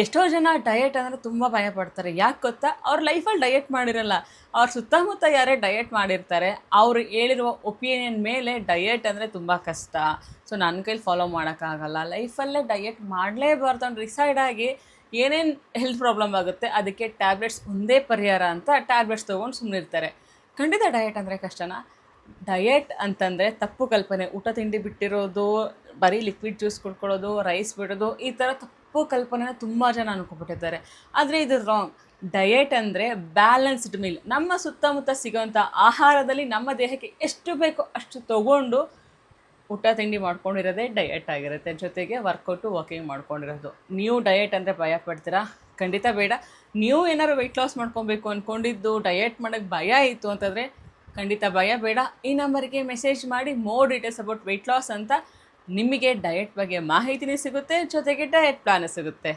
ಎಷ್ಟೋ ಜನ ಡಯಟ್ ಅಂದರೆ ತುಂಬ ಭಯ ಪಡ್ತಾರೆ. ಯಾಕೆ ಗೊತ್ತಾ? ಅವ್ರ ಲೈಫಲ್ಲಿ ಡಯಟ್ ಮಾಡಿರಲ್ಲ. ಅವ್ರ ಸುತ್ತಮುತ್ತ ಯಾರೇ ಡಯಟ್ ಮಾಡಿರ್ತಾರೆ, ಅವ್ರು ಹೇಳಿರುವ ಒಪಿನಿಯನ್ ಮೇಲೆ ಡಯಟ್ ಅಂದರೆ ತುಂಬ ಕಷ್ಟ. ಸೊ ನನ್ನ ಕೈಲಿ ಫಾಲೋ ಮಾಡೋಕ್ಕಾಗಲ್ಲ. ಲೈಫಲ್ಲೇ ಡಯಟ್ ಮಾಡಲೇಬಾರ್ದು ಅಂತ ಡಿಸೈಡ್ ಆಗಿ ಏನೇನು ಹೆಲ್ತ್ ಪ್ರಾಬ್ಲಮ್ ಆಗುತ್ತೆ ಅದಕ್ಕೆ ಟ್ಯಾಬ್ಲೆಟ್ಸ್ ಒಂದೇ ಪರಿಹಾರ ಅಂತ ಟ್ಯಾಬ್ಲೆಟ್ಸ್ ತೊಗೊಂಡು ಸುಮ್ಮನಿರ್ತಾರೆ. ಖಂಡಿತ ಡಯಟ್ ಅಂದರೆ ಕಷ್ಟನಾ? ಡಯಟ್ ಅಂತಂದರೆ ತಪ್ಪು ಕಲ್ಪನೆ. ಊಟ ತಿಂಡಿ ಬಿಟ್ಟಿರೋದು, ಬರೀ ಲಿಕ್ವಿಡ್ ಜ್ಯೂಸ್ ಕುಡ್ಕೊಳ್ಳೋದು, ರೈಸ್ ಬಿಡೋದು, ಈ ಥರ ತಪ್ಪು ಕಲ್ಪನೆನ ತುಂಬ ಜನ ಅನ್ಕೊಬಿಟ್ಟಿದ್ದಾರೆ. ಆದರೆ ಇದು ರಾಂಗ್. ಡಯಟ್ ಅಂದರೆ ಬ್ಯಾಲೆನ್ಸ್ಡ್ ಮೀಲ್. ನಮ್ಮ ಸುತ್ತಮುತ್ತ ಸಿಗೋಂಥ ಆಹಾರದಲ್ಲಿ ನಮ್ಮ ದೇಹಕ್ಕೆ ಎಷ್ಟು ಬೇಕೋ ಅಷ್ಟು ತೊಗೊಂಡು ಊಟ ತಿಂಡಿ ಮಾಡ್ಕೊಂಡಿರೋದೇ ಡಯಟ್ ಆಗಿರುತ್ತೆ. ಜೊತೆಗೆ ವರ್ಕೌಟು ವಾಕಿಂಗ್ ಮಾಡ್ಕೊಂಡಿರೋದು. ನೀವು ಡಯಟ್ ಅಂದರೆ ಭಯ ಪಡ್ತೀರಾ? ಖಂಡಿತ ಬೇಡ. ನೀವು ಏನಾದ್ರು ವೆಯ್ಟ್ ಲಾಸ್ ಮಾಡ್ಕೊಬೇಕು ಅಂದ್ಕೊಂಡಿದ್ದು ಡಯಟ್ ಮಾಡೋಕ್ಕೆ ಭಯ ಇತ್ತು ಅಂತಂದರೆ ಖಂಡಿತ ಭಯ ಬೇಡ. ಈ ನಂಬರಿಗೆ ಮೆಸೇಜ್ ಮಾಡಿ more details about weight loss ಅಂತ. ನಿಮಗೆ ಡಯಟ್ ಬಗ್ಗೆ ಮಾಹಿತಿನೇ ಸಿಗುತ್ತೆ, ಜೊತೆಗೆ ಡಯಟ್ ಪ್ಲಾನ್ ಸಿಗುತ್ತೆ.